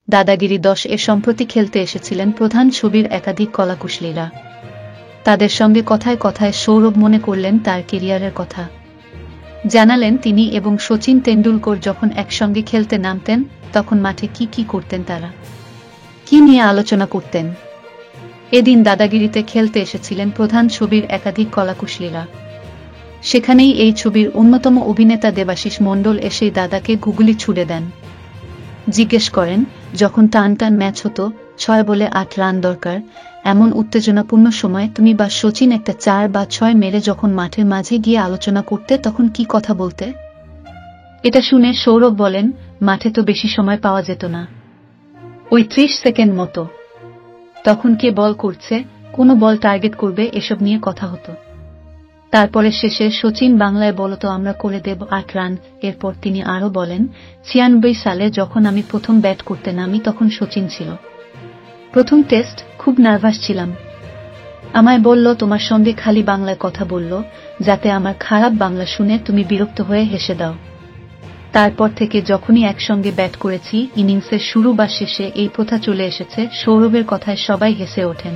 দাদাগিরি 10 সম্প্রতি খেলতে এসেছিলেন প্রধান ছবির একাধিক কলাকুশলীরা। তাদের সঙ্গে কথায় কথায় সৌরভ মনে করলেন তার কেরিয়ারের কথা। জানালেন তিনি এবং শচীন তেন্ডুলকর যখন একসঙ্গে খেলতে নামতেন তখন মাঠে কি কি করতেন, তারা কি নিয়ে আলোচনা করতেন। এদিন দাদাগিরিতে খেলতে এসেছিলেন প্রধান ছবির একাধিক কলাকুশলীরা। সেখানেই এই ছবির অন্যতম অভিনেতা দেবাশিস মণ্ডল এসেই দাদাকে গুগলি ছুড়ে দেন। জিজ্ঞেস করেন, যখন টান টান ম্যাচ হতো, 6 বলে 8 রান দরকার, এমন উত্তেজনাপূর্ণ সময় তুমি বা শচীন একটা 4 বা 6 মেরে যখন মাঠের মাঝে গিয়ে আলোচনা করতে তখন কি কথা বলতে। এটা শুনে সৌরভ বলেন, মাঠে তো বেশি সময় পাওয়া যেত না, ওই 30 সেকেন্ড মতো। তখন কে বল করছে, কোন বল টার্গেট করবে, এসব নিয়ে কথা হতো। তারপরে শেষে শচীন বাংলায় বলতো আমরা করে দেব 8 রান। এরপর তিনি আরো বলেন, 96 সালে যখন আমি প্রথম ব্যাট করতে নামি তখন শচীন ছিল। প্রথম টেস্ট, খুব নার্ভাস ছিলাম। আমায় বলল তোমার সঙ্গে খালি বাংলায় কথা বলল, যাতে আমার খারাপ বাংলা শুনে তুমি বিরক্ত হয়ে হেসে দাও। তারপর থেকে যখনই একসঙ্গে ব্যাট করেছি, ইনিংসের শুরু বা শেষে এই প্রথা চলে এসেছে। সৌরভের কথায় সবাই হেসে ওঠেন।